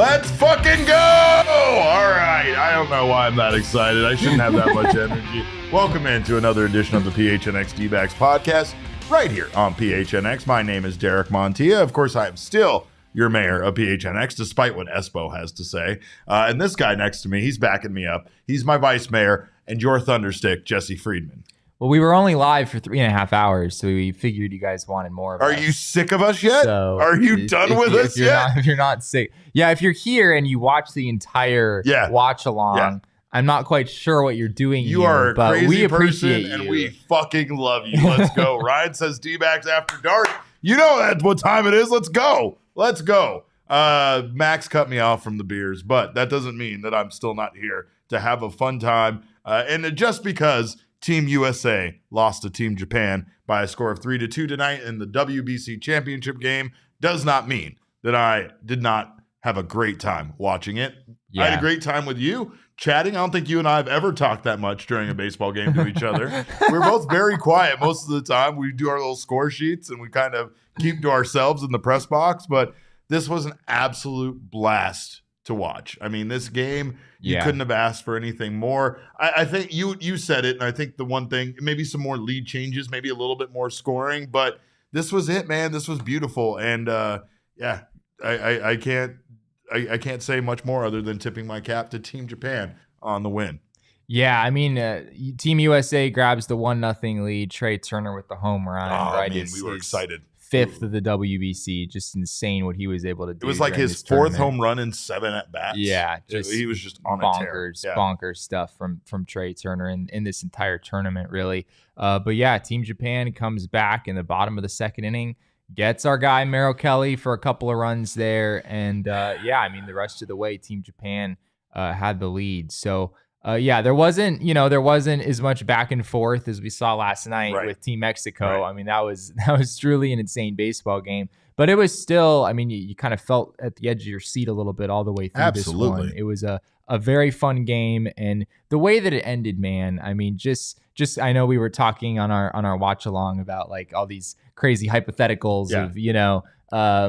Let's fucking go! All right. I don't know why I'm that excited. I shouldn't have that much energy. Welcome into another edition of the PHNX D-Backs podcast right here on PHNX. My name is Derek Montilla. Of course, I am still your mayor of PHNX, despite what Espo has to say. And this guy next to me, he's backing me up. He's my vice mayor and your thunderstick, Jesse Friedman. Well, we were only live for 3.5 hours, so we figured you guys wanted more of us. Are you sick of us yet? So Are you done with us yet? If you're not sick. Yeah, if you're here and you watch the entire watch along, I'm not quite sure what you're doing you here, are a but crazy we appreciate person, you. and we fucking love you. Let's go. Ryan says D-Backs after dark. You know that's what time it is. Let's go. Let's go. Max cut me off from the beers, but that doesn't mean that I'm still not here to have a fun time. And just because Team USA lost to Team Japan by a score of 3-2 tonight in the WBC Championship game does not mean that I did not have a great time watching it. Yeah. I had a great time with you chatting. I don't think you and I have ever talked that much during a baseball game to each other. We're both very quiet most of the time. We do our little score sheets and we kind of keep to ourselves in the press box, but this was an absolute blast to watch. I mean, this game, you couldn't have asked for anything more. I think you said it, and I think the one thing, maybe some more lead changes, maybe a little bit more scoring, but this was it, man. This was beautiful, and I can't say much more other than tipping my cap to Team Japan on the win. Yeah, I mean, Team USA grabs the 1-0 lead. Trey Turner with the home run. I mean, we were excited. Fifth of the WBC, just insane what he was able to do. It was like his fourth home run in 7 at bats. Yeah, he was just on bonkers, bonkers stuff from Trey Turner in this entire tournament, really. But yeah, Team Japan comes back in the bottom of the second inning, gets our guy Merrill Kelly for a couple of runs there, and I mean the rest of the way, Team Japan had the lead. So. There wasn't as much back and forth as we saw last night with Team Mexico. Right. I mean, that was truly an insane baseball game, but it was still, I mean, you kind of felt at the edge of your seat a little bit all the way through this one. It was a very fun game, and the way that it ended, man, I mean, just I know we were talking on our watch along about like all these crazy hypotheticals of,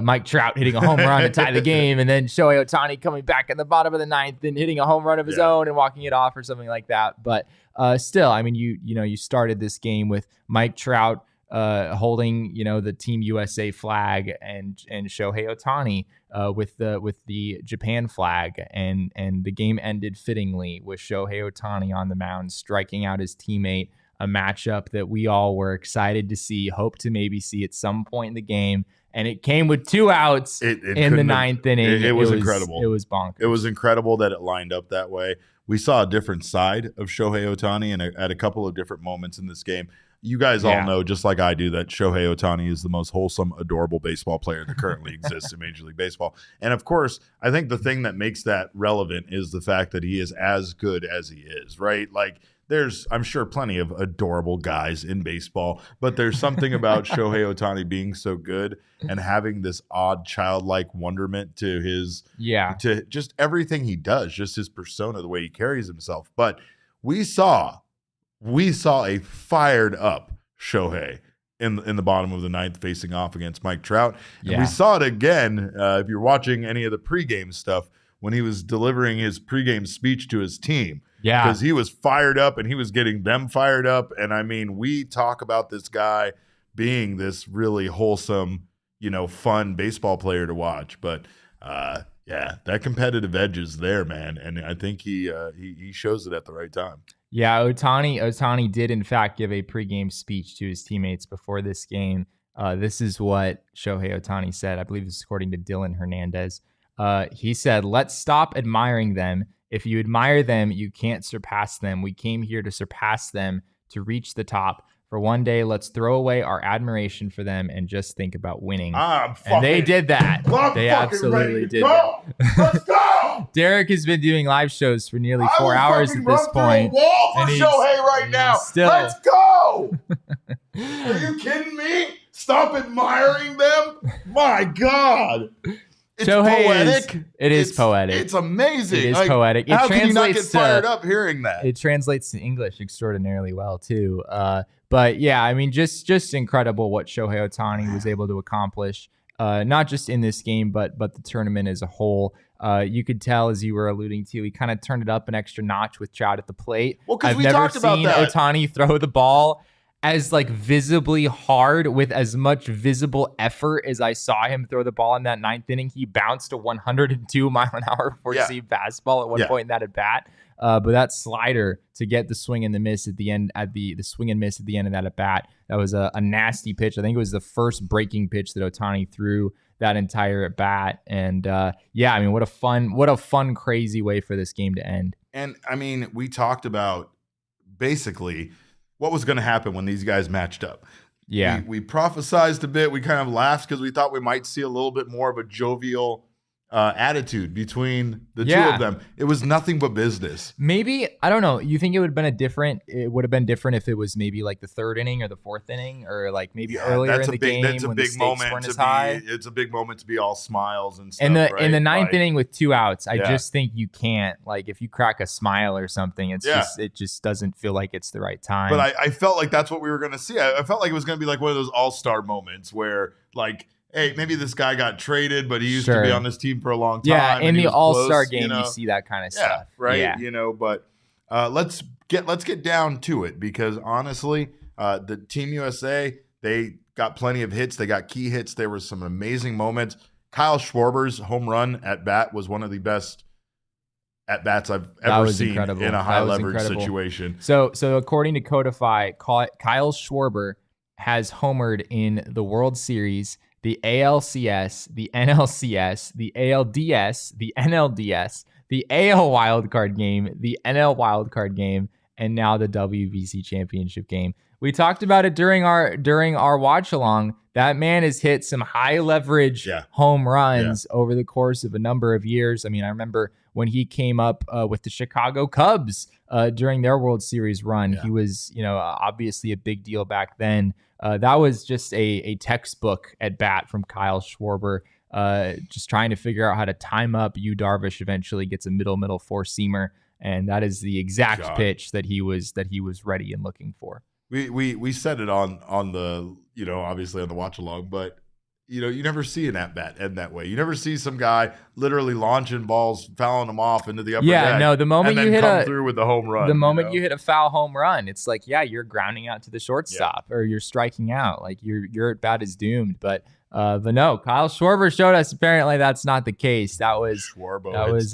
Mike Trout hitting a home run to tie the game, and then Shohei Ohtani coming back in the bottom of the ninth and hitting a home run of his own and walking it off or something like that. But still, I mean, you started this game with Mike Trout holding the Team USA flag and Shohei Ohtani with the Japan flag, and the game ended fittingly with Shohei Ohtani on the mound striking out his teammate. A matchup that we all were excited to see, hope to maybe see at some point in the game. And it came with 2 outs in the ninth inning. It was incredible. It was bonkers. It was incredible that it lined up that way. We saw a different side of Shohei Ohtani at a couple of different moments in this game. You guys all know, just like I do, that Shohei Ohtani is the most wholesome, adorable baseball player that currently exists in Major League Baseball. And, of course, I think the thing that makes that relevant is the fact that he is as good as he is, right? Like, there's, I'm sure, plenty of adorable guys in baseball, but there's something about Shohei Ohtani being so good and having this odd childlike wonderment to his, to just everything he does, just his persona, the way he carries himself. But we saw a fired up Shohei in the bottom of the ninth facing off against Mike Trout. And we saw it again, if you're watching any of the pregame stuff, when he was delivering his pregame speech to his team. Yeah. Because he was fired up and he was getting them fired up. And I mean, we talk about this guy being this really wholesome, fun baseball player to watch. But that competitive edge is there, man. And I think he shows it at the right time. Yeah, Ohtani did in fact give a pregame speech to his teammates before this game. This is what Shohei Ohtani said. I believe this is according to Dylan Hernandez. He said, "Let's stop admiring them. If you admire them, you can't surpass them. We came here to surpass them, to reach the top. For one day, let's throw away our admiration for them and just think about winning." And they did that. They absolutely did that. Let's go! Derek has been doing live shows for nearly 4 hours at this point. I will wall for Shohei right now. Let's go! Are you kidding me? Stop admiring them? My God. It's poetic. It is poetic. It's amazing. It is poetic. How can you not get fired up hearing that? It translates to English extraordinarily well, too. But yeah, I mean, just incredible what Shohei Ohtani was able to accomplish, not just in this game, but the tournament as a whole. You could tell, as you were alluding to, he kind of turned it up an extra notch with Trout at the plate. Well, because I've we never talked about seen that. Ohtani throw the ball as like visibly hard with as much visible effort as I saw him throw the ball in that ninth inning. He bounced a 102 mile an hour four-seam fastball at one point in that at bat. But that slider to get the swing and the miss at the end, the swing and miss at the end of that at bat, that was a nasty pitch. I think it was the first breaking pitch that Ohtani threw that entire at bat. And yeah, I mean, what a fun, crazy way for this game to end. And I mean, we talked about basically what was going to happen when these guys matched up. Yeah. We prophesized a bit. We kind of laughed because we thought we might see a little bit more of a jovial attitude between the two of them. It was nothing but business. Maybe, I don't know. You think it would have been different if it was maybe like the third inning or the fourth inning, or like maybe earlier in the game when the stakes weren't as high? It's a big moment to be all smiles and stuff. In the ninth inning with 2 outs, I just think you can't, like, if you crack a smile or something, it just doesn't feel like it's the right time. But I felt like that's what we were going to see. I felt like it was going to be like one of those all-star moments where, like, hey, maybe this guy got traded, but he used to be on this team for a long time. Yeah, in the All-Star game, you see that kind of stuff. Right? Yeah. But let's get down to it, because honestly, the Team USA, they got plenty of hits. They got key hits. There were some amazing moments. Kyle Schwarber's home run at bat was one of the best at bats I've ever seen in a high leverage situation. So according to Codify, Kyle Schwarber has homered in the World Series, the ALCS, the NLCS, the ALDS, the NLDS, the AL wildcard game, the NL wildcard game, and now the WBC Championship game. We talked about it during our watch along. That man has hit some high leverage home runs over the course of a number of years. I mean, I remember when he came up with the Chicago Cubs during their World Series run. He was, obviously a big deal back then. That was just a textbook at bat from Kyle Schwarber, just trying to figure out how to time up Yu Darvish. Eventually gets a middle four-seamer, and that is the exact pitch that he was ready and looking for. We said it on the, obviously on the watch along, but you never see an at bat end that way. You never see some guy literally launching balls, fouling them off into the upper deck. No, the moment and you then hit come through with the home run. The moment you hit a foul home run, it's like, you're grounding out to the shortstop or you're striking out. Like your at bat is doomed. But no, Kyle Schwarber showed us apparently that's not the case. That was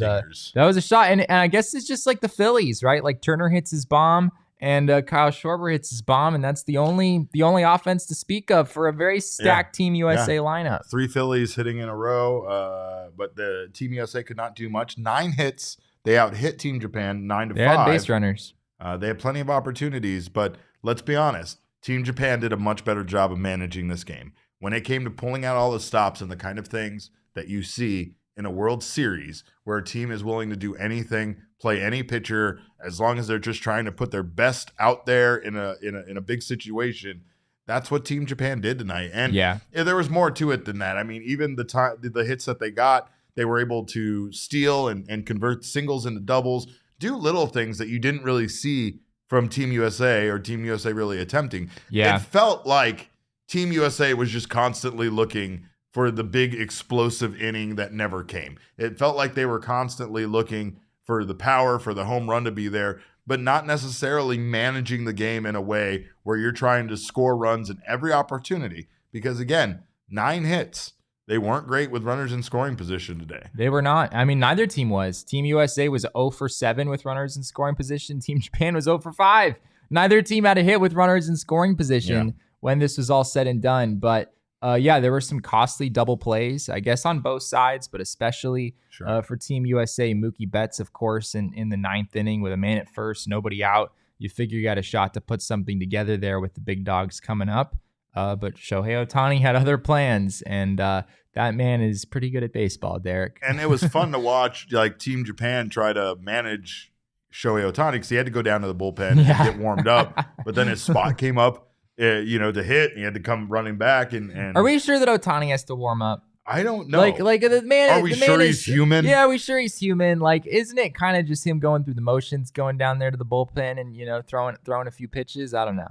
a shot, and I guess it's just like the Phillies, right? Like Turner hits his bomb, and Kyle Schwarber hits his bomb, and that's the only offense to speak of for a very stacked Team USA lineup. 3 Phillies hitting in a row, but the Team USA could not do much. 9 hits. They out-hit Team Japan 9-5. They had base runners. They had plenty of opportunities, but let's be honest. Team Japan did a much better job of managing this game. When it came to pulling out all the stops and the kind of things that you see in a World Series, where a team is willing to do anything, play any pitcher, as long as they're just trying to put their best out there in a big situation. That's what Team Japan did tonight. And there was more to it than that. I mean, even the hits that they got, they were able to steal and convert singles into doubles, do little things that you didn't really see from Team USA or Team USA really attempting. It felt like Team USA was just constantly looking for the big explosive inning that never came. It felt like they were constantly looking for the power, for the home run to be there, but not necessarily managing the game in a way where you're trying to score runs in every opportunity. Because again, 9 hits. They weren't great with runners in scoring position today. They were not. I mean, neither team was. Team USA was 0 for 7 with runners in scoring position. Team Japan was 0 for 5. Neither team had a hit with runners in scoring position when this was all said and done. But there were some costly double plays, I guess, on both sides, but especially for Team USA. Mookie Betts, of course, in the 9th inning with a man at first, nobody out. You figure you got a shot to put something together there with the big dogs coming up. But Shohei Ohtani had other plans, and that man is pretty good at baseball, Derek. And it was fun to watch, like, Team Japan try to manage Shohei Ohtani, because he had to go down to the bullpen and get warmed up. But then his spot came up. To hit, and he had to come running back. And are we sure that Ohtani has to warm up? I don't know. Like the man. Are we sure he's human? Yeah, we sure he's human. Like, isn't it kind of just him going through the motions, going down there to the bullpen and throwing a few pitches? I don't know.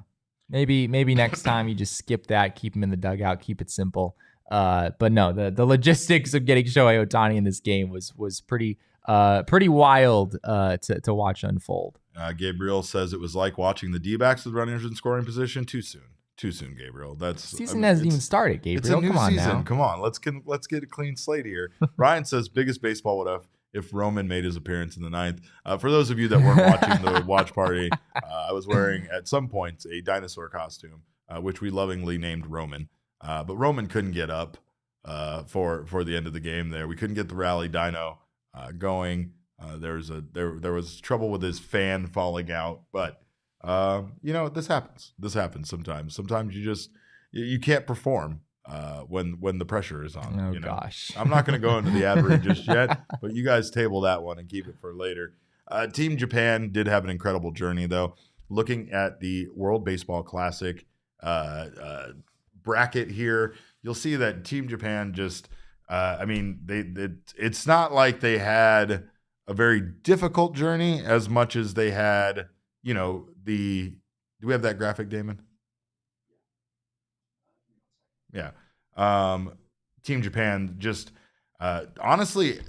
Maybe next time you just skip that, keep him in the dugout, keep it simple. But no, the logistics of getting Shohei Ohtani in this game was pretty wild to watch unfold. Gabriel says it was like watching the D-backs with runners in scoring position. Too soon, Gabriel. Season hasn't even started, Gabriel. It's a new season. Now. Come on, let's get a clean slate here. Ryan says biggest baseball would have if Roman made his appearance in the ninth. For those of you that weren't watching the watch party, I was wearing at some points a dinosaur costume, which we lovingly named Roman. But Roman couldn't get up for the end of the game there. We couldn't get the rally dino going. There was trouble with his fan falling out, but this happens. This happens sometimes. Sometimes you can't perform when the pressure is on. Oh gosh. I'm not going to go into the ad read just yet, but you guys table that one and keep it for later. Team Japan did have an incredible journey, though. Looking at the World Baseball Classic bracket here, you'll see that Team Japan just, it's not like they had a very difficult journey as much as they had, do we have that graphic, Damon? Yeah. Team Japan just, honestly,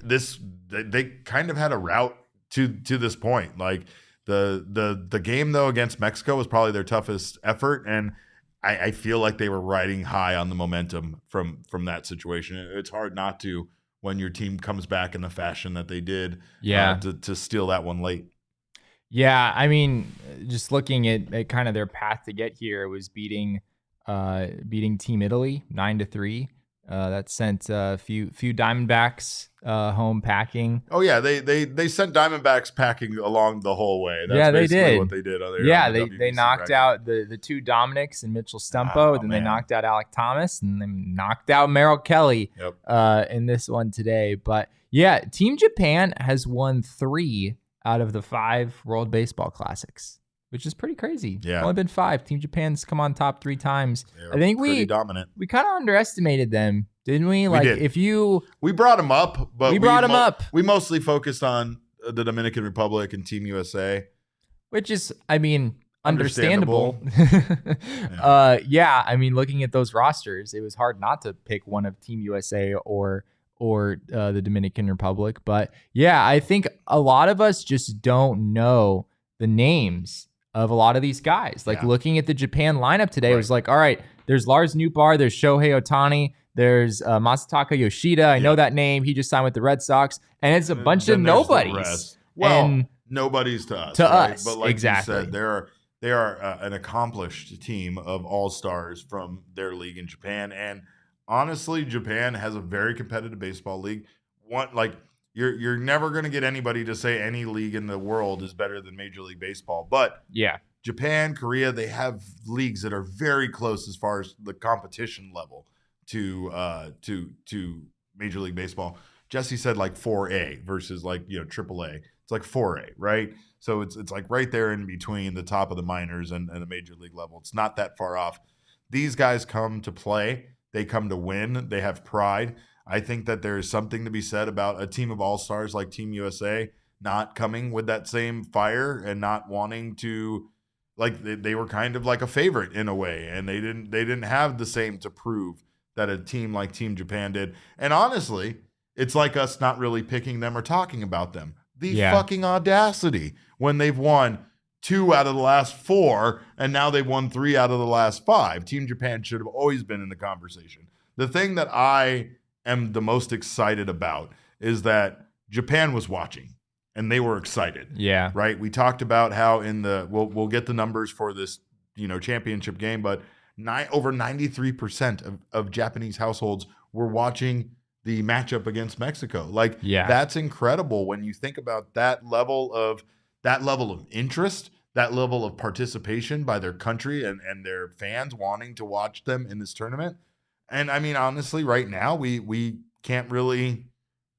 they kind of had a route to this point. Like the game though against Mexico was probably their toughest effort, and I feel like they were riding high on the momentum from that situation. It's hard not to when your team comes back in the fashion that they did. To steal that one late. Yeah, I mean, just looking at kind of their path to get here, it was beating Team Italy 9-3. That sent a few Diamondbacks home packing. Oh yeah, they sent Diamondbacks packing along the whole way. That's basically they did what they did. They knocked out the two Dominics and Mitchell Stumpo. Then they knocked out Alec Thomas, and then knocked out Merrill Kelly. In this one today. But yeah, Team Japan has won 3 out of the 5 World Baseball Classics, which is pretty crazy. Yeah. Only been 5. Team Japan's come on top 3 times. I think pretty dominant. We kind of underestimated them, didn't we? We did. We brought them up, but we mostly focused on the Dominican Republic and Team USA, which is, understandable. Yeah. I mean, looking at those rosters, it was hard not to pick one of Team USA or the Dominican Republic. But yeah, I think a lot of us just don't know the names of a lot of these guys. Like looking at the Japan lineup today, it was like, all right, there's Lars Nootbaar, there's Shohei Ohtani, there's Masataka Yoshida. I know that name. He just signed with the Red Sox. And it's a bunch of nobodies. Well, nobodies to us. Us, but like exactly. you said, they are an accomplished team of all-stars from their league in Japan. And honestly, Japan has a very competitive baseball league. You're never going to get anybody to say any league in the world is better than Major League Baseball. But Japan, Korea, they have leagues that are very close as far as the competition level to Major League Baseball. Jesse said like 4A versus AAA. It's like 4A, right? So it's like right there in between the top of the minors and the Major League level. It's not that far off. These guys come to play. They come to win. They have pride. I think that there is something to be said about a team of all-stars like Team USA not coming with that same fire and not wanting to, they were kind of like a favorite in a way, and they didn't have the same to prove that a team like Team Japan did. And honestly, it's like us not really picking them or talking about them. Fucking audacity when they've won 2 out of the last 4, and now they've won 3 out of the last 5. Team Japan should have always been in the conversation. The thing that I am the most excited about is that Japan was watching and they were excited. Yeah. Right. We talked about how we'll get the numbers for this, championship game, but over 93% of Japanese households were watching the matchup against Mexico. That's incredible when you think about that level of interest, that level of participation by their country and their fans wanting to watch them in this tournament. And I mean, honestly, right now, we can't really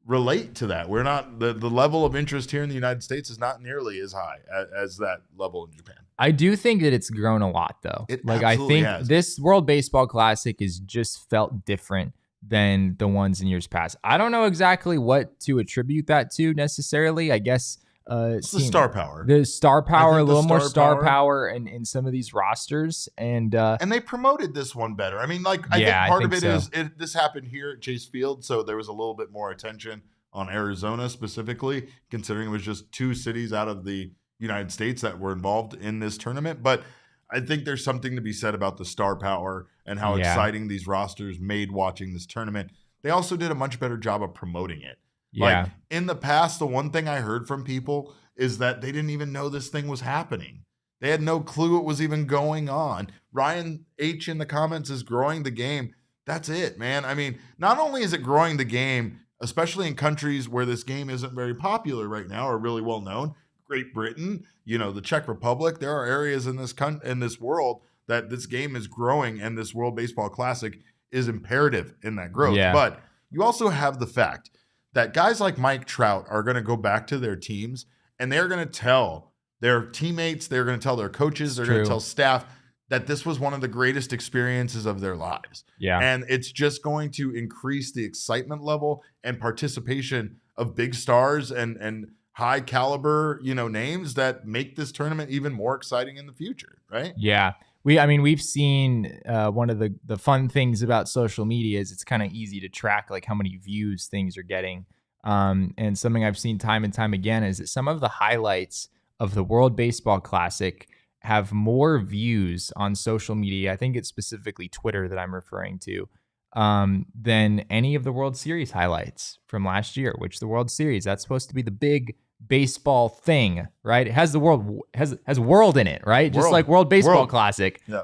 relate to that. We're not, the level of interest here in the United States is not nearly as high as that level in Japan. I do think that it's grown a lot, though. I think this World Baseball Classic is just felt different than the ones in years past. I don't know exactly what to attribute that to necessarily. I guess It's the star power. The star power, a little more star power power in some of these rosters. And they promoted this one better. I mean, like, I think part of it is this happened here at Chase Field, so there was a little bit more attention on Arizona specifically, considering it was just 2 cities out of the United States that were involved in this tournament. But I think there's something to be said about the star power and how exciting these rosters made watching this tournament. They also did a much better job of promoting it. Yeah. Like, in the past, the one thing I heard from people is that they didn't even know this thing was happening. They had no clue it was even going on. Ryan H in the comments is growing the game. That's it, man. I mean, not only is it growing the game, especially in countries where this game isn't very popular right now or really well known, Great Britain, the Czech Republic, there are areas in this world that this game is growing, and this World Baseball Classic is imperative in that growth. Yeah. But you also have the fact that guys like Mike Trout are going to go back to their teams, and they're going to tell their teammates, they're going to tell their coaches, they're going to tell staff that this was one of the greatest experiences of their lives. Yeah. And it's just going to increase the excitement level and participation of big stars and high caliber, names that make this tournament even more exciting in the future, right? Yeah. We've seen one of the fun things about social media is it's kind of easy to track like how many views things are getting. And something I've seen time and time again is that some of the highlights of the World Baseball Classic have more views on social media. I think it's specifically Twitter that I'm referring to, than any of the World Series highlights from last year, which the World Series, that's supposed to be the big baseball thing, right? It has the world has world in it, right? Just like World Baseball Classic. Yeah.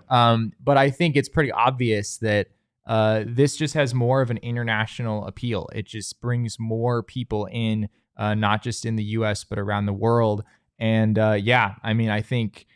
But I think it's pretty obvious that this just has more of an international appeal. It just brings more people in, not just in the US, but around the world. And I think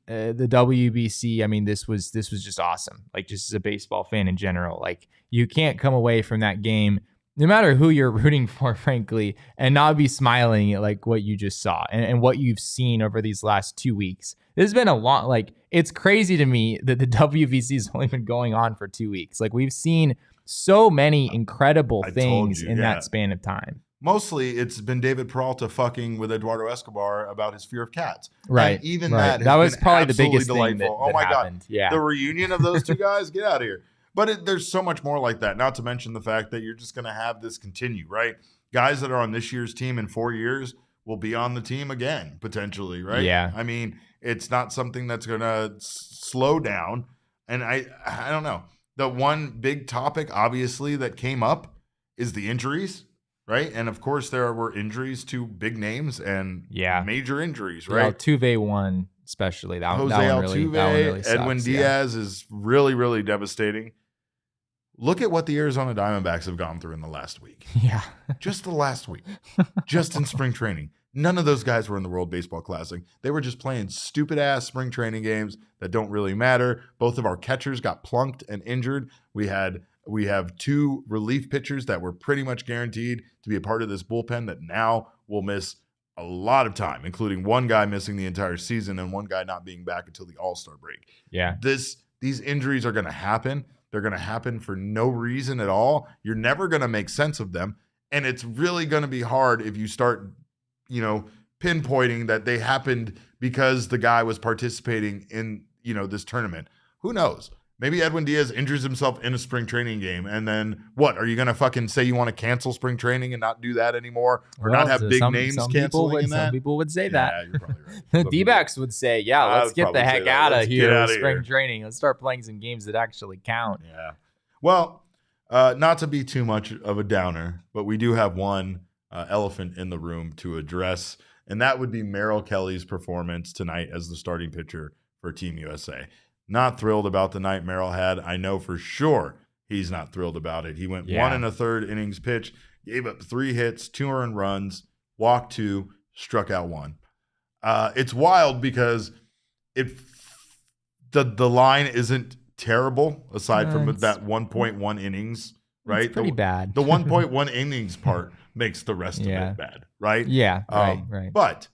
the WBC, this was just awesome. Like, just as a baseball fan in general, like, you can't come away from that game, no matter who you're rooting for, frankly, and not be smiling at like what you just saw and what you've seen over these last 2 weeks. This has been a long, like, it's crazy to me that the WBC has only been going on for 2 weeks. Like, we've seen so many incredible things in that span of time. Mostly it's been David Peralta fucking with Eduardo Escobar about his fear of cats. Right. And even right. that was probably the biggest delightful. thing that oh my happened. God. Yeah. The reunion of those two guys, get out of here. But there's so much more like that, not to mention the fact that you're just going to have this continue, right? Guys that are on this year's team in 4 years will be on the team again, potentially, right? Yeah. I mean, it's not something that's going to slow down. And I don't know. The one big topic, obviously, that came up is the injuries, right? And, of course, there were injuries to big names and major injuries, right? Altuve won, especially. Jose that one really sucks. Edwin Diaz is really, really devastating. Look at what the Arizona Diamondbacks have gone through in the last week. Yeah. Just the last week. Just in spring training. None of those guys were in the World Baseball Classic. They were just playing stupid-ass spring training games that don't really matter. Both of our catchers got plunked and injured. We have 2 relief pitchers that were pretty much guaranteed to be a part of this bullpen that now will miss a lot of time, including one guy missing the entire season and one guy not being back until the All-Star break. Yeah. These injuries are going to happen. They're going to happen for no reason at all. You're never going to make sense of them. And it's really going to be hard if you start, pinpointing that they happened because the guy was participating in, this tournament. Who knows? Maybe Edwin Diaz injures himself in a spring training game. And then what? Are you going to fucking say you want to cancel spring training and not do that anymore? Or not have big names canceling in that? Some people would say that. Yeah, you're probably right. The D-backs would say, let's get the heck out of here with spring here. Training. Let's start playing some games that actually count. Yeah. Well, not to be too much of a downer, but we do have one elephant in the room to address, and that would be Merrill Kelly's performance tonight as the starting pitcher for Team USA. Not thrilled about the night Merrill had. I know for sure he's not thrilled about it. He went 1 1/3 innings pitch, gave up 3 hits, 2 earned runs, walked 2, struck out 1. It's wild because the line isn't terrible aside from that 1.1 innings, right? It's pretty bad. The 1.1 innings part makes the rest of it bad, right? Yeah, right. But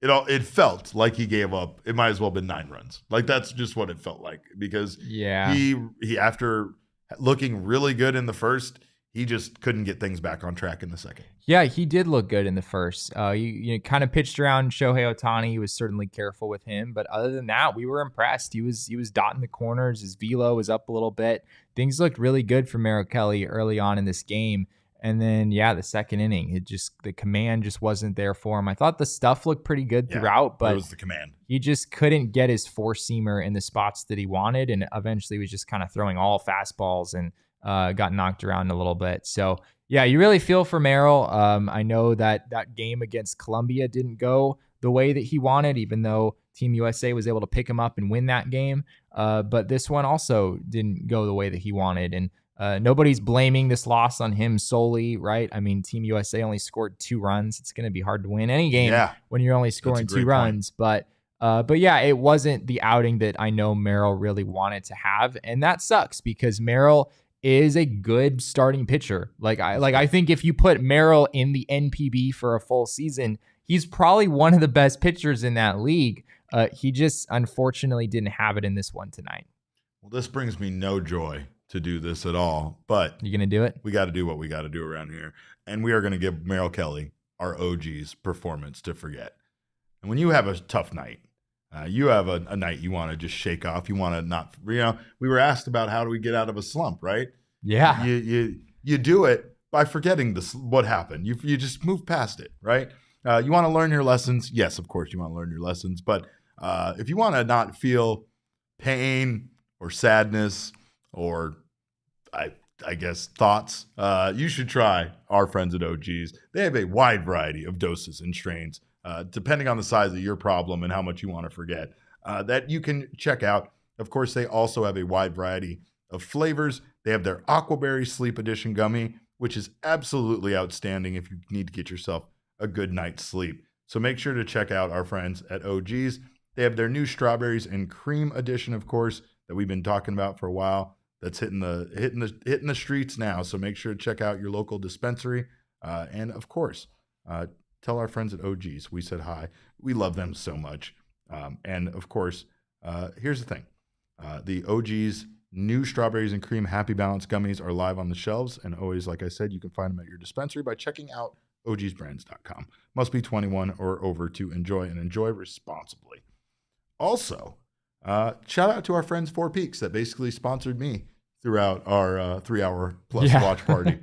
it felt like he gave up. It might as well have been 9 runs. Like, that's just what it felt like, because he after looking really good in the first, he just couldn't get things back on track in the second. Yeah, he did look good in the first. You kind of pitched around Shohei Ohtani. He was certainly careful with him, but other than that, we were impressed. He was dotting the corners. His velo was up a little bit. Things looked really good for Merrill Kelly early on in this game. And then, the second inning, the command just wasn't there for him. I thought the stuff looked pretty good throughout, but it was the command. He just couldn't get his four-seamer in the spots that he wanted, and eventually was just kind of throwing all fastballs and got knocked around a little bit. So, yeah, you really feel for Merrill. I know that game against Colombia didn't go the way that he wanted, even though Team USA was able to pick him up and win that game. But this one also didn't go the way that he wanted, and nobody's blaming this loss on him solely, right? I mean, Team USA only scored 2 runs. It's going to be hard to win any game when you're only scoring 2 runs. But yeah, it wasn't the outing that I know Merrill really wanted to have, and that sucks because Merrill is a good starting pitcher. I think if you put Merrill in the NPB for a full season, he's probably one of the best pitchers in that league. He just unfortunately didn't have it in this one tonight. Well, this brings me no joy to do this at all, but you gonna do it? We got to do what we got to do around here, and we are going to give Merrill Kelly, our OG's performance to forget. And when you have a tough night, you have a night you want to just shake off. You want to not, we were asked about how do we get out of a slump, right? Yeah. You do it by forgetting what happened. You just move past it, right? You want to learn your lessons. Yes, of course you want to learn your lessons, but if you want to not feel pain or sadness or I guess thoughts, you should try our friends at OG's. They have a wide variety of doses and strains, depending on the size of your problem and how much you want to forget, that you can check out. Of course, they also have a wide variety of flavors. They have their Aquaberry Sleep Edition gummy, which is absolutely outstanding if you need to get yourself a good night's sleep. So make sure to check out our friends at OG's. They have their new Strawberries and Cream Edition, of course, that we've been talking about for a while. That's hitting the streets now. So make sure to check out your local dispensary. And of course, tell our friends at OG's we said hi. We love them so much. And of course, here's the thing. The OG's new Strawberries and Cream Happy Balance gummies are live on the shelves. And always, like I said, you can find them at your dispensary by checking out ogsbrands.com. Must be 21 or over to enjoy, and enjoy responsibly. Also, shout out to our friends Four Peaks that basically sponsored me throughout our 3-hour plus watch party.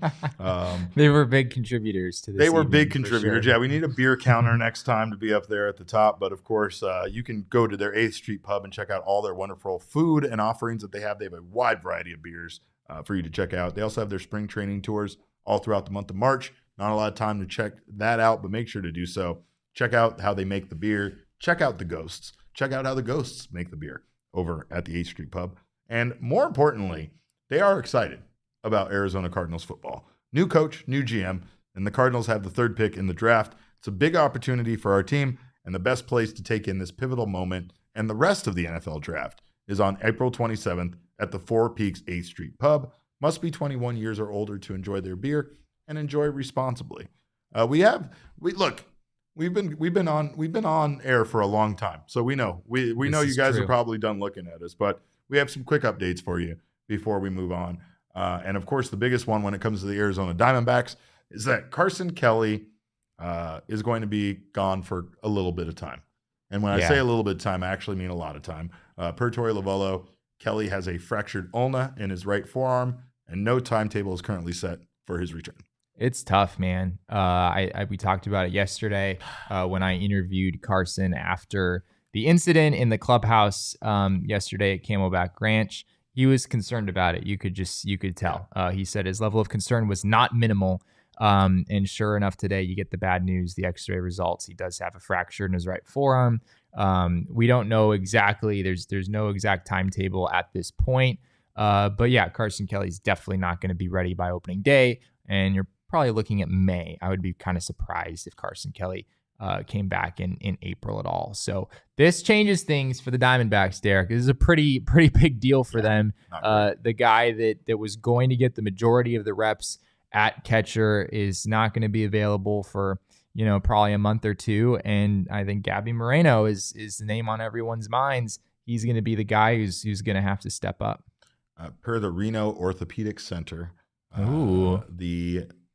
They were big contributors to this. They were big contributors. Sure. Yeah, we need a beer counter next time to be up there at the top. But of course, you can go to their 8th Street pub and check out all their wonderful food and offerings that they have. They have a wide variety of beers for you to check out. They also have their spring training tours all throughout the month of March. Not a lot of time to check that out, but make sure to do so. Check out how they make the beer. Check out the ghosts. Check out how the ghosts make the beer over at the 8th Street pub. And more importantly, they are excited about Arizona Cardinals football. New coach, new GM, and the Cardinals have the 3rd pick in the draft. It's a big opportunity for our team, and the best place to take in this pivotal moment and the rest of the NFL draft is on April 27th at the Four Peaks 8th Street pub. Must be 21 years or older to enjoy their beer, and enjoy responsibly. We've been on air for a long time, so we know you guys are probably done looking at us, but we have some quick updates for you before we move on. And of course, the biggest one when it comes to the Arizona Diamondbacks is that Carson Kelly is going to be gone for a little bit of time. And when I say a little bit of time, I actually mean a lot of time. Per Torey Lovullo, Kelly has a fractured ulna in his right forearm, and no timetable is currently set for his return. It's tough, man. We talked about it yesterday when I interviewed Carson after the incident in the clubhouse yesterday at Camelback Ranch. He was concerned about it. You could tell. He said his level of concern was not minimal. And sure enough, today you get the bad news, the X-ray results. He does have a fracture in his right forearm. We don't know exactly. There's no exact timetable at this point. But yeah, Carson Kelly's definitely not going to be ready by opening day, and you're probably looking at May. I would be kind of surprised if Carson Kelly came back in April at all. So this changes things for the Diamondbacks, Derek. This is a pretty big deal for them. The guy that was going to get the majority of the reps at catcher is not going to be available for probably a month or two. And I think Gabi Moreno is the name on everyone's minds. He's going to be the guy who's going to have to step up. Per the Reno Orthopedic Center, Ooh.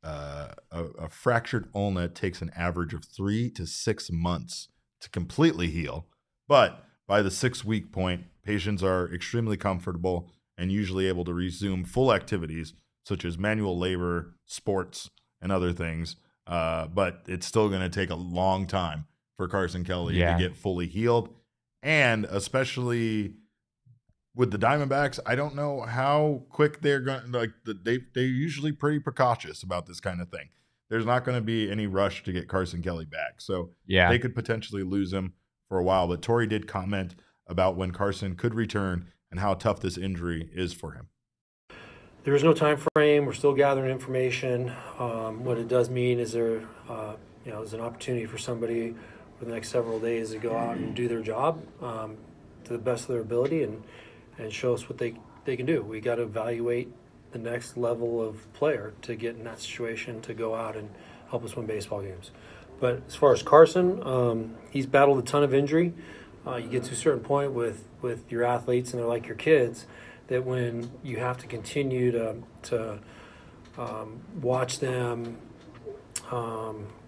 A fractured ulna takes an average of 3 to 6 months to completely heal, but by the 6-week point, patients are extremely comfortable and usually able to resume full activities such as manual labor, sports, and other things. But it's still going to take a long time for Carson Kelly to get fully healed, and especially with the Diamondbacks, I don't know how quick they're going. They're usually pretty precautious about this kind of thing. There's not going to be any rush to get Carson Kelly back, so they could potentially lose him for a while. But Torey did comment about when Carson could return and how tough this injury is for him. There is no time frame. We're still gathering information. What it does mean is there, is an opportunity for somebody for the next several days to go out and do their job to the best of their ability and show us what they can do. We got to evaluate the next level of player to get in that situation to go out and help us win baseball games. But as far as Carson, he's battled a ton of injury. You get to a certain point with your athletes, and they're like your kids, that when you have to continue to watch them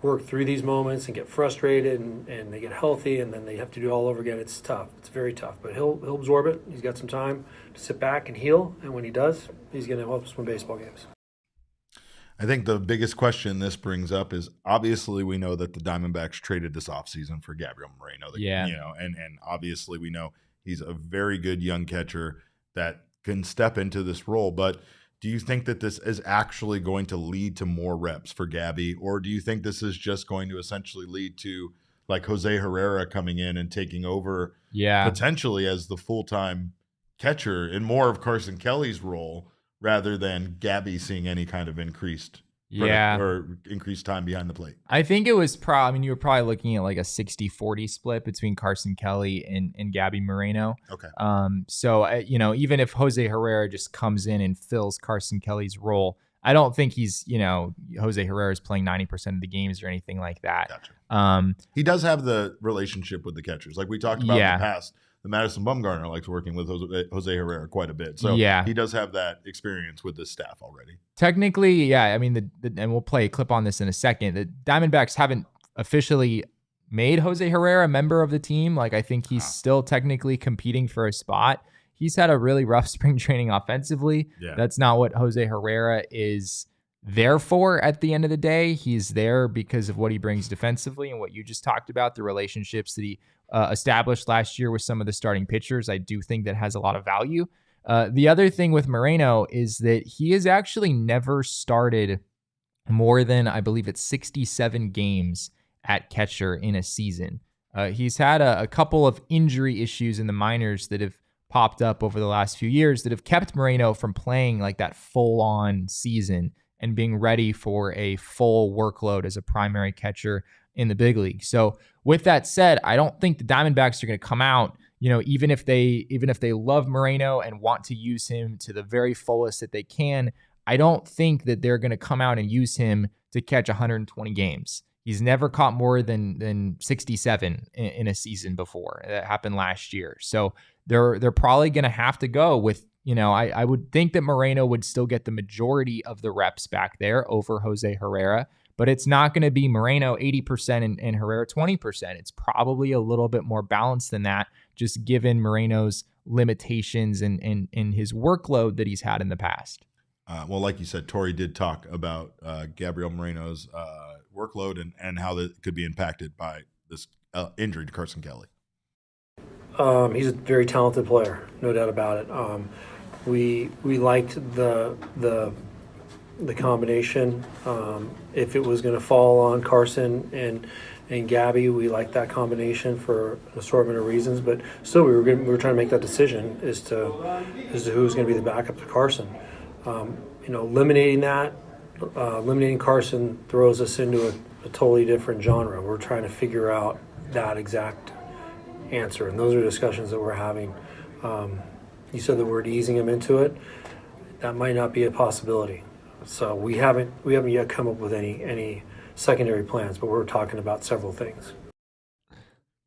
work through these moments and get frustrated and they get healthy and then they have to do it all over again, it's tough. It's very tough. But he'll absorb it. He's got some time to sit back and heal, and when he does, he's going to help us win baseball games. I think the biggest question this brings up is, obviously we know that the Diamondbacks traded this offseason for Gabi Moreno. And obviously we know he's a very good young catcher that can step into this role. But do you think that this is actually going to lead to more reps for Gabi, or do you think this is just going to essentially lead to like Jose Herrera coming in and taking over potentially as the full-time catcher in more of Carson Kelly's role, rather than Gabi seeing any kind of increased or increased time behind the plate? I think it was you were probably looking at like a 60-40 split between Carson Kelly and Gabi Moreno. Okay. So even if Jose Herrera just comes in and fills Carson Kelly's role, I don't think he's, Jose Herrera is playing 90% of the games or anything like that. Gotcha. He does have the relationship with the catchers. Like we talked about in the past, the Madison Bumgarner likes working with Jose Herrera quite a bit. So he does have that experience with this staff already. Technically, and we'll play a clip on this in a second. The Diamondbacks haven't officially made Jose Herrera a member of the team. Like I think he's still technically competing for a spot. He's had a really rough spring training offensively. Yeah. That's not what Jose Herrera is there for at the end of the day. He's there because of what he brings defensively and what you just talked about, the relationships that he established last year with some of the starting pitchers. I do think that has a lot of value. The other thing with Moreno is that he has actually never started more than, I believe it's 67 games at catcher in a season. He's had a couple of injury issues in the minors that have popped up over the last few years that have kept Moreno from playing like that full-on season and being ready for a full workload as a primary catcher in the big league. So with that said, I don't think the Diamondbacks are going to come out, even if they love Moreno and want to use him to the very fullest that they can, I don't think that they're going to come out and use him to catch 120 games. He's never caught more than 67 in a season before. That happened last year. So they're probably going to have to go with, I would think that Moreno would still get the majority of the reps back there over Jose Herrera, but it's not going to be Moreno 80% and Herrera 20%. It's probably a little bit more balanced than that, just given Moreno's limitations and his workload that he's had in the past. Well, like you said, Torey did talk about Gabriel Moreno's workload and how that could be impacted by this injury to Carson Kelly. He's a very talented player, no doubt about it. We liked the combination. If it was going to fall on Carson and Gabi, we liked that combination for an assortment of reasons. But still, we were trying to make that decision as to who's going to be the backup to Carson. Eliminating Carson throws us into a totally different genre. We're trying to figure out that exact answer, and those are discussions that we're having. You said the word easing him into it. That might not be a possibility. So we haven't yet come up with any secondary plans, but we're talking about several things.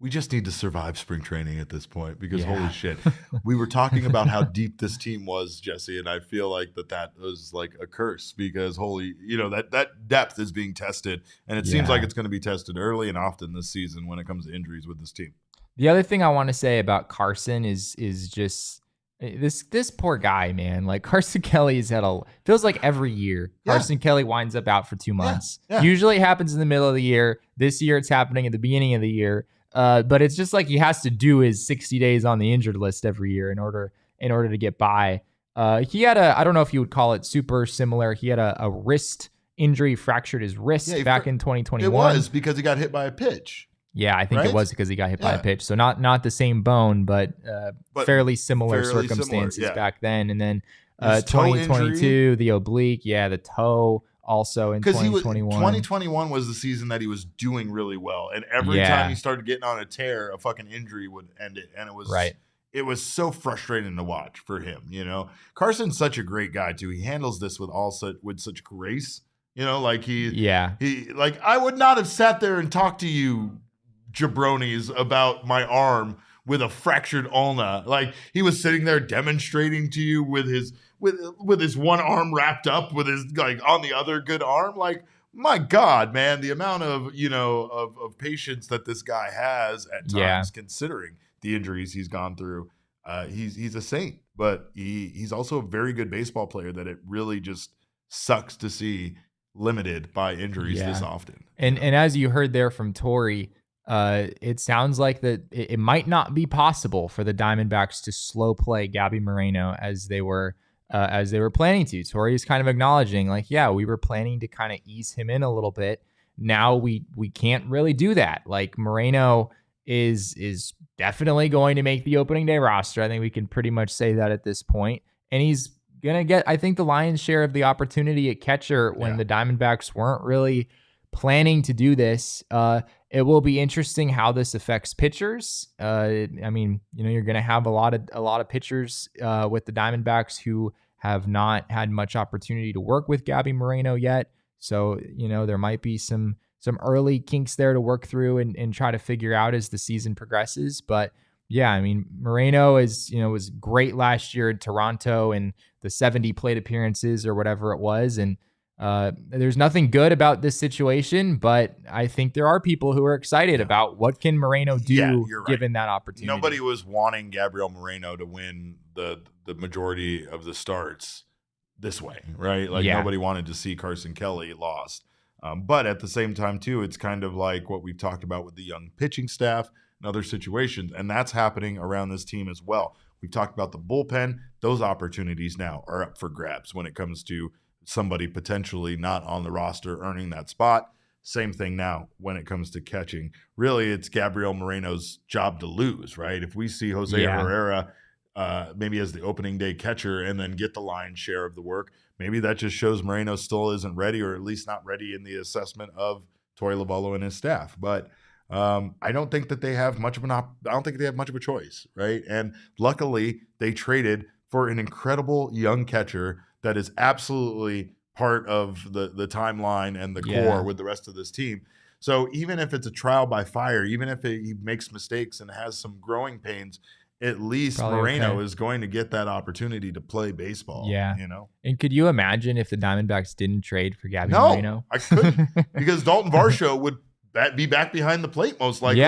we just need to survive spring training at this point because holy shit, we were talking about how deep this team was, Jesse, and I feel like that was like a curse because that depth is being tested, and it seems like it's going to be tested early and often this season when it comes to injuries with this team. The other thing I want to say about Carson is just this poor guy, man. Like Carson Kelly's feels like every year Carson Kelly winds up out for 2 months. Yeah. Usually it happens in the middle of the year. This year it's happening at the beginning of the year. But it's just like he has to do his 60 days on the injured list every year in order to get by. He had I don't know if you would call it super similar. He had a wrist injury, fractured his wrist back in 2021. It was because he got hit by a pitch. Yeah, I think it was because he got hit by a pitch. So not the same bone, but fairly similar circumstances back then. And then 2022, the oblique, the toe. Also in 2021. 2021 was the season that he was doing really well. And every time he started getting on a tear, a fucking injury would end it. And it was so frustrating to watch for him, Carson's such a great guy too. He handles this with such grace. I would not have sat there and talked to you jabronis about my arm with a fractured ulna. Like he was sitting there demonstrating to you with his one arm wrapped up with his on the other good arm. Like, my God, man, the amount of of patience that this guy has at times, considering the injuries he's gone through. He's a saint, but he's also a very good baseball player that it really just sucks to see limited by injuries this often. And as you heard there from Torrey, it sounds like that it might not be possible for the Diamondbacks to slow play Gabi Moreno as they were planning to. Torrey is kind of acknowledging we were planning to kind of ease him in a little bit. Now we can't really do that. Like Moreno is definitely going to make the opening day roster. I think we can pretty much say that at this point. And he's going to get, I think, the lion's share of the opportunity at catcher when the Diamondbacks weren't really planning to do this. It will be interesting how this affects pitchers. I mean, you're going to have a lot of pitchers with the Diamondbacks who have not had much opportunity to work with Gabi Moreno yet. So, there might be some early kinks there to work through and try to figure out as the season progresses. But yeah, I mean, Moreno was great last year in Toronto and the 70 plate appearances or whatever it was. And there's nothing good about this situation, but I think there are people who are excited about what can Moreno do given that opportunity. Nobody was wanting Gabriel Moreno to win the majority of the starts this way, right? Nobody wanted to see Carson Kelly lost. But at the same time, too, it's kind of like what we've talked about with the young pitching staff and other situations, and that's happening around this team as well. We've talked about the bullpen. Those opportunities now are up for grabs when it comes to somebody potentially not on the roster earning that spot. Same thing now when it comes to catching. Really, it's Gabriel Moreno's job to lose, right? If we see Jose Herrera maybe as the opening day catcher and then get the lion's share of the work, maybe that just shows Moreno still isn't ready, or at least not ready in the assessment of Torey Lovullo and his staff. But I don't think that they have much of a choice, right? And luckily, they traded for an incredible young catcher that is absolutely part of the timeline and the core with the rest of this team. So even if it's a trial by fire, even if he makes mistakes and has some growing pains, at least Moreno is going to get that opportunity to play baseball. Yeah. And could you imagine if the Diamondbacks didn't trade for Gabi Moreno? No, I couldn't, because Dalton Varsho would be back behind the plate most likely,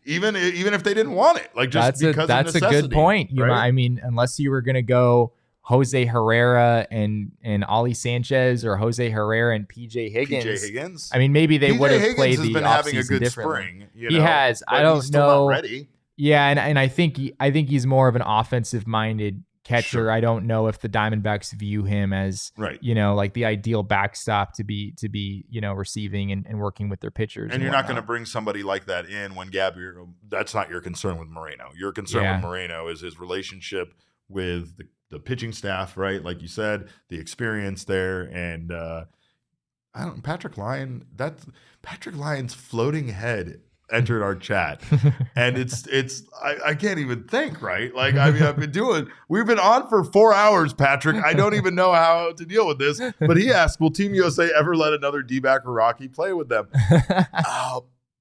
even if they didn't want it. That's a good point. Right? I mean, unless you were going to go Jose Herrera and Ollie Sanchez, or Jose Herrera and PJ Higgins. I mean, maybe they would have played the offseason differently. He has. I don't know. Not ready. Yeah, and I think he's more of an offensive minded catcher. Sure. I don't know if the Diamondbacks view him as like the ideal backstop to be receiving and working with their pitchers. And you're not going to bring somebody like that in when that's not your concern with Moreno. Your concern with Moreno is his relationship with the pitching staff, right? Like you said, the experience there, and Patrick Lyon's floating head entered our chat, and I can't even think, right? Like, I mean, we've been on for 4 hours, Patrick. I don't even know how to deal with this, but he asked, will Team USA ever let another D-back or Rocky play with them?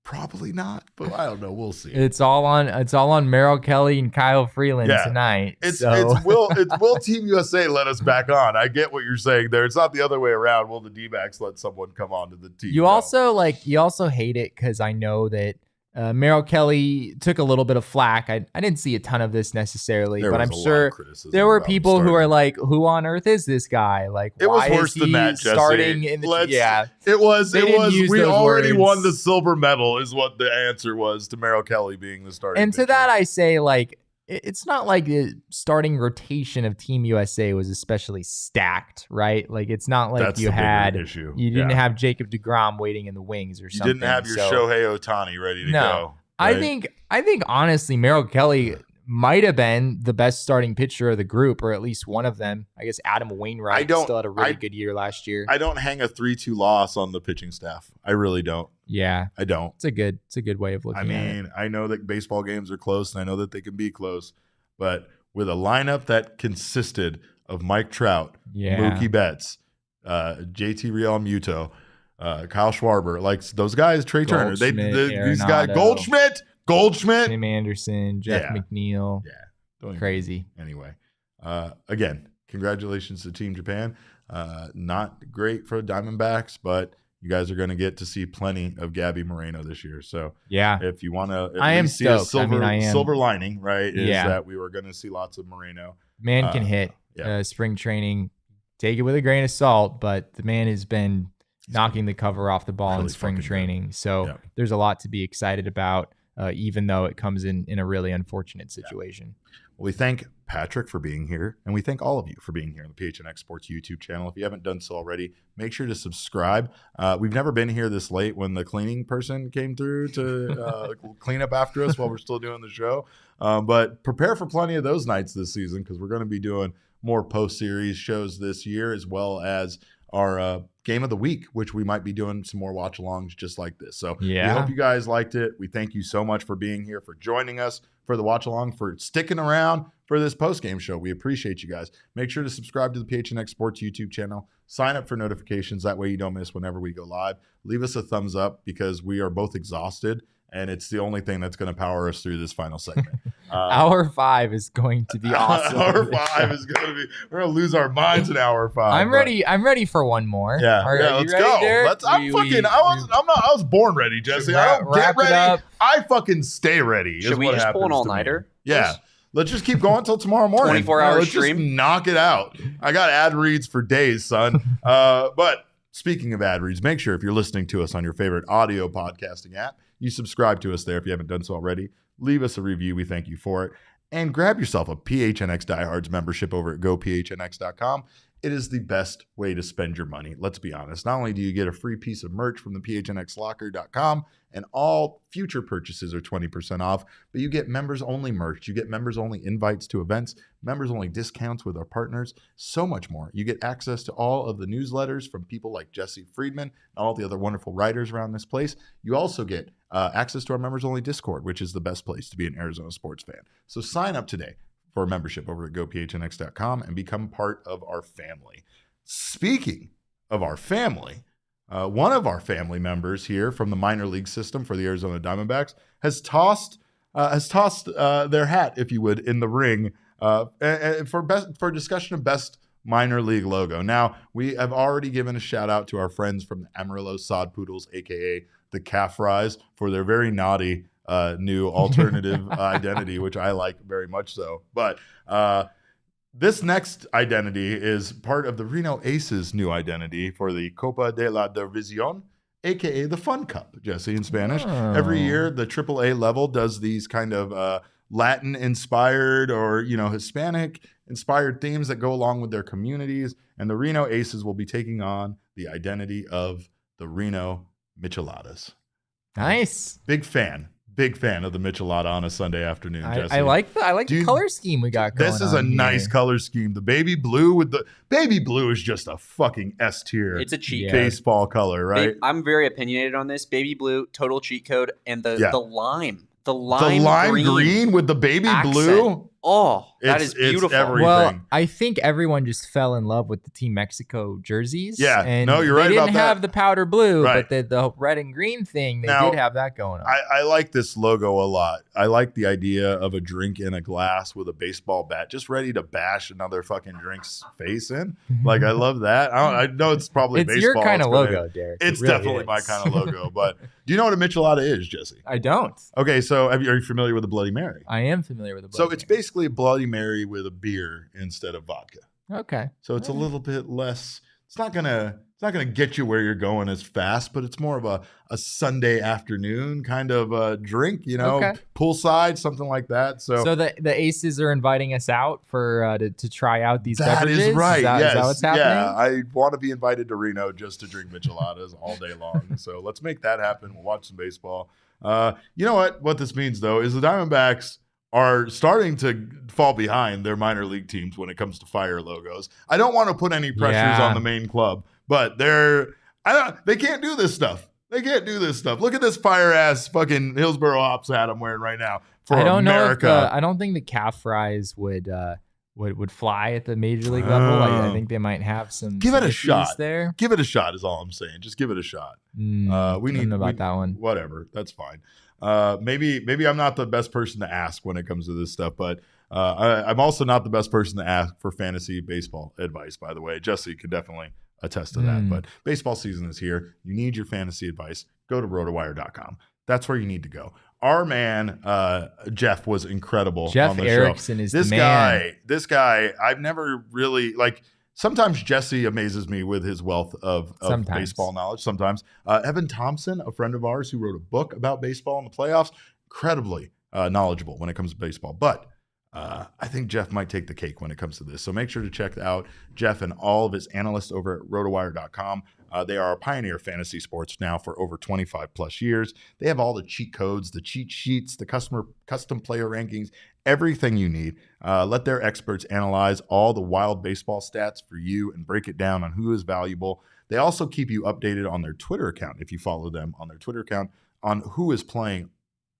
Probably not, but I don't know. We'll see. It's all on Merrill Kelly and Kyle Freeland tonight. It's will Team USA let us back on? I get what you're saying there. It's not the other way around. Will the D-backs let someone come on to the team? You also hate it because I know that Merrill Kelly took a little bit of flack. I didn't see a ton of this necessarily, but I'm sure there were people who are like, "Who on earth is this guy? Like, it why was worse is he than that, Jesse. starting in the It was. We already words. won the silver medal, is what the answer was to Merrill Kelly being the starting. And pitcher. to that, I say, like, it's not like the starting rotation of Team USA was especially stacked, right? Like, it's not like you didn't have Jacob deGrom waiting in the wings or something. You didn't have your Shohei Ohtani ready to go. Right? I think honestly, Merrill Kelly might have been the best starting pitcher of the group, or at least one of them. I guess Adam Wainwright still had a really good year last year. I don't hang a 3-2 loss on the pitching staff. I really don't. Yeah, I don't. It's a good way of looking at it. I know that baseball games are close, and I know that they can be close, but with a lineup that consisted of Mike Trout, Mookie Betts, JT Realmuto, Kyle Schwarber, like those guys, Trey Turner, these guys, Goldschmidt, Tim Anderson, Jeff McNeil. Yeah. Crazy. Anyway, again, congratulations to Team Japan. Not great for the Diamondbacks, but you guys are going to get to see plenty of Gabi Moreno this year. So if you want to see a silver lining, right, is that we were going to see lots of Moreno. Man can hit. Spring training. Take it with a grain of salt, but the man has been knocking the cover off the ball in spring training. Good. So there's a lot to be excited about, even though it comes in a really unfortunate situation. Well, we thank Patrick for being here, and we thank all of you for being here on the PHNX Sports YouTube channel. If you haven't done so already, make sure to subscribe. We've never been here this late when the cleaning person came through to clean up after us while we're still doing the show. But prepare for plenty of those nights this season, because we're going to be doing more post-series shows this year, as well as our game of the week, which we might be doing some more watch-alongs just like this. So we hope you guys liked it. We thank you so much for being here, for joining us for the watch-along, for sticking around for this post-game show. We appreciate you guys. Make sure to subscribe to the PHNX Sports YouTube channel. Sign up for notifications. That way you don't miss whenever we go live. Leave us a thumbs up, because we are both exhausted, and it's the only thing that's going to power us through this final segment. Hour 5 is going to be awesome. Hour 5 is going to be. We're going to lose our minds in hour 5. I'm ready for one more. Let's go. I was born ready, Jesse. I don't get ready. I fucking stay ready. Should we just pull an all-nighter? Yeah. Let's just keep going until tomorrow morning. 24-hour stream. Just knock it out. I got ad reads for days, son. But speaking of ad reads, make sure if you're listening to us on your favorite audio podcasting app, you subscribe to us there if you haven't done so already. Leave us a review. We thank you for it. And grab yourself a PHNX Diehards membership over at gophnx.com. It is the best way to spend your money. Let's be honest. Not only do you get a free piece of merch from the phnxlocker.com, and all future purchases are 20% off, but you get members-only merch. You get members-only invites to events, members-only discounts with our partners, so much more. You get access to all of the newsletters from people like Jesse Friedman and all the other wonderful writers around this place. You also get access to our members-only Discord, which is the best place to be an Arizona sports fan. So sign up today for a membership over at gophnx.com and become part of our family. Speaking of our family, one of our family members here from the minor league system for the Arizona Diamondbacks has tossed their hat, if you would, in the ring for discussion of best minor league logo. Now, we have already given a shout out to our friends from the Amarillo Sod Poodles, aka the Calf Fries, for their very naughty new alternative identity, which I like very much so. But this next identity is part of the Reno Aces' new identity for the Copa de la División, aka the Fun Cup, Jesse, in Spanish. Every year, the AAA level does these kind of Latin-inspired or Hispanic-inspired themes that go along with their communities, and the Reno Aces will be taking on the identity of the Reno Micheladas. Nice. Big fan of the Michelada on a Sunday afternoon, Jesse. I like the color scheme we got going on. This is a nice color scheme. The baby blue is just a fucking S tier. It's a cheat baseball color, right? I'm very opinionated on this. Baby blue, total cheat code, and the lime. The lime green with the baby accent. blue. Oh, that is It's beautiful. everything. Well, I think everyone just fell in love with the Team Mexico jerseys. Yeah, and no, you're right They about didn't that. have the powder blue, Right. but the red and green thing, they Now, did have that going on. I like this logo a lot. I like the idea of a drink in a glass with a baseball bat, just ready to bash another fucking drink's face in. Like, I love that. I know it's probably it's baseball. your kind of gonna- logo, Derek. It's It really definitely is. my kind of logo. But do you know what a michelada is, Jesse? I don't. Okay, so are you familiar with a Bloody Mary? I am familiar with the So Bloody it's basically a Bloody Mary with a beer instead of vodka. Mary. Okay. So it's a little bit less. It's not gonna get you where you're going as fast, but it's more of a Sunday afternoon kind of drink, Okay. poolside, something like that. So the Aces are inviting us out for to try out these that beverages. is right. Is Yes. that what's happening? Yeah, I want to be invited to Reno just to drink micheladas all day long. So let's make that happen. We'll watch some baseball. You know what? What this means though is the Diamondbacks are starting to fall behind their minor league teams when it comes to fire logos. I don't want to put any pressures Yeah. on the main club, but they can't do this stuff. They can't do this stuff. Look at this fire ass fucking Hillsboro Hops hat I'm wearing right now for I don't America. know if I don't think the calf fries would fly at the major league level. I think they might have some. Give it a issues shot. there. Give it a shot is all I'm saying. Just give it a shot. We I don't need know about that one. Whatever, that's fine. Maybe I'm not the best person to ask when it comes to this stuff, but I'm also not the best person to ask for fantasy baseball advice. By the way, Jesse could definitely attest to that. But baseball season is here. You need your fantasy advice. Go to rotowire.com. That's where you need to go. Our man Jeff was incredible. Jeff on the Erickson show. is the man. This guy, I've never really like. Sometimes Jesse amazes me with his wealth of baseball knowledge. Sometimes Evan Thompson, a friend of ours who wrote a book about baseball in the playoffs, incredibly knowledgeable when it comes to baseball. But I think Jeff might take the cake when it comes to this. So make sure to check out Jeff and all of his analysts over at rotowire.com. They are a pioneer of fantasy sports now for over 25 plus years. They have all the cheat codes, the cheat sheets, the custom player rankings, everything you need. Let their experts analyze all the wild baseball stats for you and break it down on who is valuable. They also keep you updated on their Twitter account, if you follow them on their Twitter account, on who is playing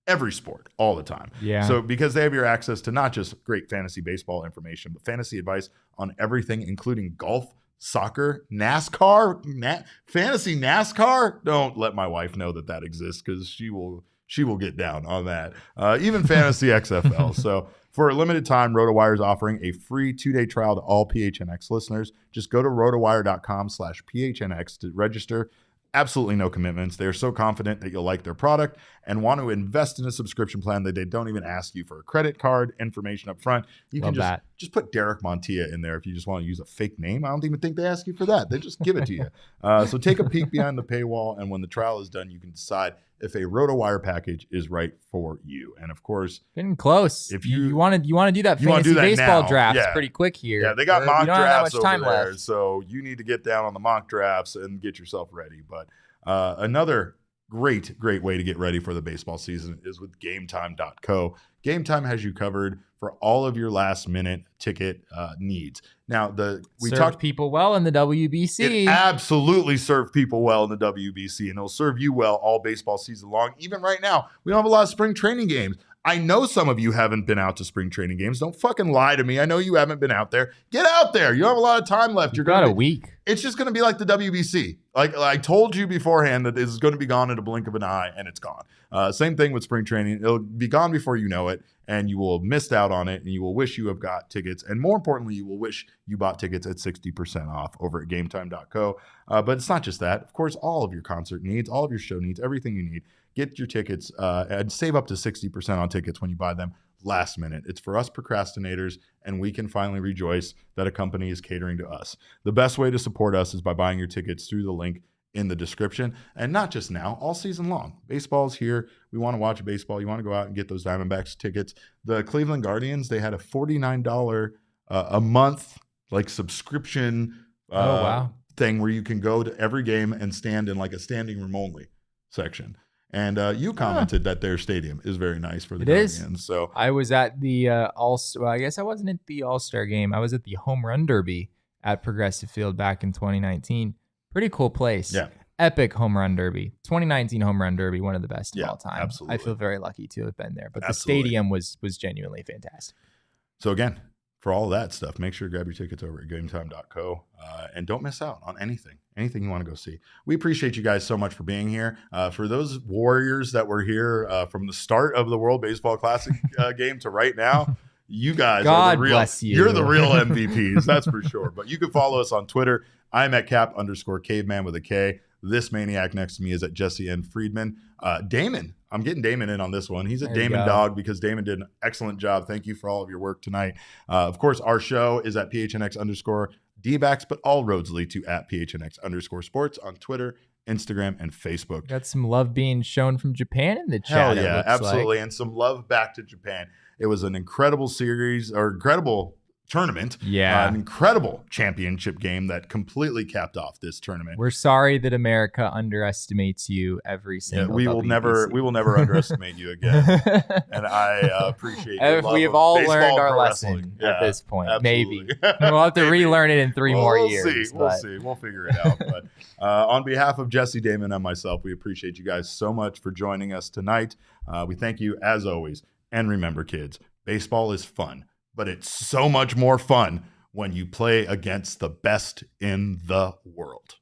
every sport all the time. Yeah. So because they have your access to not just great fantasy baseball information, but fantasy advice on everything, including golf, soccer, NASCAR, fantasy NASCAR. Don't let my wife know that exists, because she will get down on that. Even fantasy XFL. So for a limited time, RotoWire is offering a free 2-day trial to all PHNX listeners. Just go to rotowire.com/PHNX to register. Absolutely no commitments. They are so confident that you'll like their product and want to invest in a subscription plan that they don't even ask you for a credit card information up front. You Love can that. just put Derek Montilla in there if you just want to use a fake name. I don't even think they ask you for that. They just give it to you. So take a peek behind the paywall, and when the trial is done, you can decide if a RotoWire package is right for you. And of course, Getting close. If you want to do that you wanna fantasy do that baseball now. drafts Yeah. pretty quick here. yeah, they got We mock don't have that drafts much time over there, left. so you need to get down on the mock drafts and get yourself ready. But another great way to get ready for the baseball season is with GameTime.co. GameTime has you covered for all of your last minute ticket needs. Now, we Served talked people well in the WBC. It absolutely served people well in the WBC, and it'll serve you well all baseball season long. Even right now, we don't have a lot of spring training games. I know some of you haven't been out to spring training games. Don't fucking lie to me. I know you haven't been out there. Get out there. You have a lot of time left. You've got a week. It's just going to be like the WBC. Like I told you beforehand that this is going to be gone in a blink of an eye, and it's gone. Same thing with spring training. It'll be gone before you know it, and you will have missed out on it, and you will wish you have got tickets. And more importantly, you will wish you bought tickets at 60% off over at GameTime.co. But it's not just that. Of course, all of your concert needs, all of your show needs, everything you need. Get your tickets and save up to 60% on tickets when you buy them last minute. It's for us procrastinators, and we can finally rejoice that a company is catering to us. The best way to support us is by buying your tickets through the link in the description, and not just now, all season long. Baseball's here. We want to watch baseball. You want to go out and get those Diamondbacks tickets. The Cleveland Guardians, they had a $49 a month like subscription thing where you can go to every game and stand in like a standing room only section. And you commented that their stadium is very nice for the Guardians. So I was at the I guess I wasn't at the All-Star game. I was at the Home Run Derby at Progressive Field back in 2019. Pretty cool place. Yeah. Epic Home Run Derby. 2019 Home Run Derby, one of the best of all time. Absolutely. I feel very lucky to have been there. But Absolutely. the stadium was genuinely fantastic. So again, for all of that stuff, make sure to grab your tickets over at gametime.co and don't miss out on anything you want to go see. We appreciate you guys so much for being here. For those Warriors that were here from the start of the World Baseball Classic game to right now, you guys are the real, bless you. You're the real MVPs, that's for sure. But you can follow us on Twitter. I'm at cap_caveman with a K. This maniac next to me is at Jesse N. Friedman. Damon, I'm getting Damon in on this one. He's a Damon dog because Damon did an excellent job. Thank you for all of your work tonight. Of course, our show is at PHNX_D-backs, but all roads lead to at PHNX_sports on Twitter, Instagram, and Facebook. Got some love being shown from Japan in the chat. Hell yeah, absolutely. And some love back to Japan. It was an incredible series, or incredible tournament. Yeah. An incredible championship game that completely capped off this tournament. We're sorry that America underestimates you every single we will WBC. never underestimate you again. And I appreciate your love We've of all baseball learned and our pro lesson wrestling. at this point. Absolutely. Maybe. We'll have to relearn it in 3 more years. We'll see. We'll figure it out. But on behalf of Jesse, Damon, and myself, we appreciate you guys so much for joining us tonight. We thank you as always. And remember, kids, baseball is fun, but it's so much more fun when you play against the best in the world.